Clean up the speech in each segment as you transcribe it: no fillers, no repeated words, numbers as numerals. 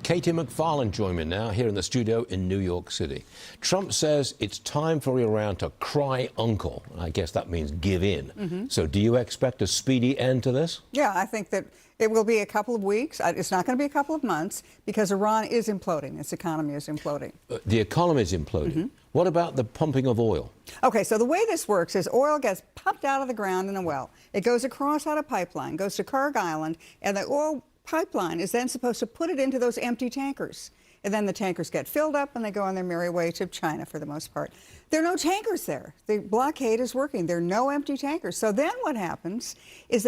KT McFarland join me now here in the studio in New York City. Trump says it's time for Iran to cry uncle. I guess that means give in. So do you expect a speedy end to this? Yeah, I think that it will be a couple of weeks. It's not going to be a couple of months because Iran is imploding. Its economy is imploding. The economy is imploding. What about the pumping of oil? Okay, so the way this works is oil gets pumped out of the ground in a well. It goes across out a pipeline, goes to Kurg Island, and the oil pipeline is then supposed to put it into those empty tankers. And then the tankers get filled up and they go on their merry way to China for the most part. There are no tankers there. The blockade is working. There are no empty tankers. So then what happens is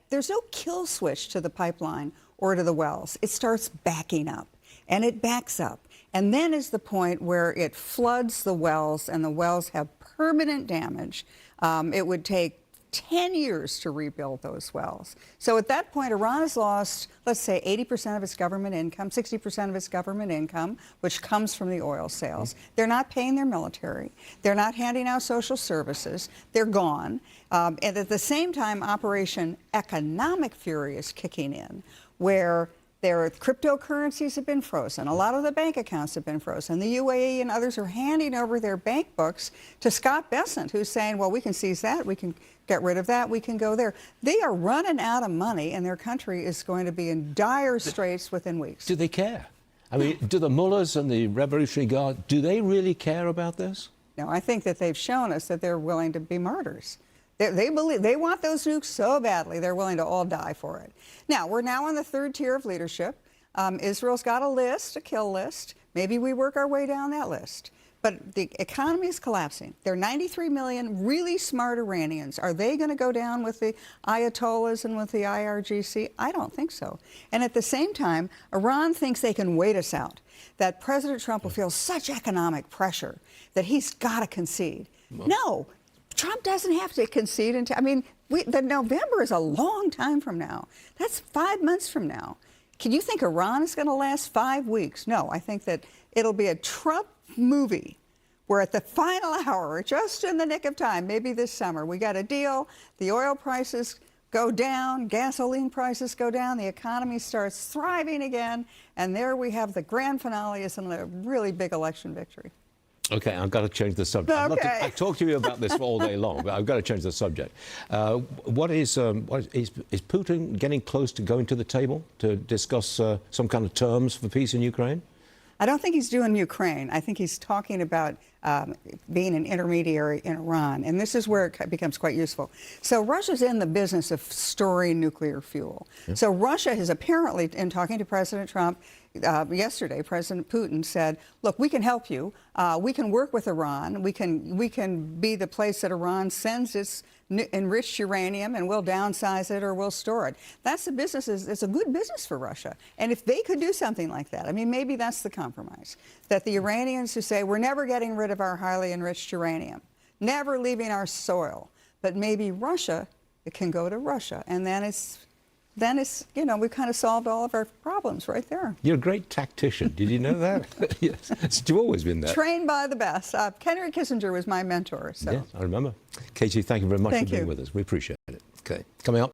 there's no kill switch to the pipeline or to the wells. It starts backing up and it backs up. And then is the point where it floods the wells and the wells have permanent damage. It would take 10 years to rebuild those wells. So at that point, Iran has lost, let's say, 80% of its government income, 60% of its government income, which comes from the oil sales. They're not paying their military. They're not handing out social services. They're gone. And at the same time, Operation Economic Fury is kicking in, where their cryptocurrencies have been frozen. A lot of the bank accounts have been frozen. The UAE and others are handing over their bank books to Scott Bessent, who's saying, well, we can seize that, we can get rid of that, we can go there. They are running out of money, and their country is going to be in dire straits within weeks. Do they care? I mean, do the mullahs and the Revolutionary Guard, do they really care about this? No, I think that they've shown us that they're willing to be martyrs. They want those nukes so badly, they're willing to all die for it. Now, we're now on the third tier of leadership. Israel's got a list, a kill list. Maybe we work our way down that list. But the economy is collapsing. There are 93 million really smart Iranians. Are they going to go down with the Ayatollahs and with the IRGC? I don't think so. And at the same time, Iran thinks they can wait us out, that President Trump will feel such economic pressure that he's got to concede. No. Trump doesn't have to concede until, I mean, the November is a long time from now. That's 5 months from now. Can you think Iran is going to last 5 weeks? No, I think that it'll be a Trump movie where at the final hour, just in the nick of time, maybe this summer, we got a deal, the oil prices go down, gasoline prices go down, the economy starts thriving again, and there we have the grand finale as a really big election victory. Okay, I've got to change the subject. Okay. I talk to you about this all day long, but I've got to change the subject. Is Putin getting close to going to the table to discuss some kind of terms for peace in Ukraine? I don't think he's doing Ukraine. I think he's talking about being an intermediary in Iran, and this is where it becomes quite useful. So Russia's in the business of storing nuclear fuel. Yeah. So Russia has apparently, in talking to President Trump yesterday, President Putin said, look, we can help you. We can work with Iran. We can be the place that Iran sends its enriched uranium, and we'll downsize it or we'll store it. That's the business. It's a good business for Russia. And if they could do something like that, I mean, maybe that's the compromise, that the Iranians who say we're never getting rid of our highly enriched uranium, never leaving our soil, but maybe Russia, it can go to Russia, and then it's, you know, we've kind of solved all of our problems right there. You're a great tactician. Did you know that? Yes, you've always been that. Trained by the best. Henry Kissinger was my mentor. So. Yes, I remember. KT, thank you very much for being with us. We appreciate it. Okay, coming up.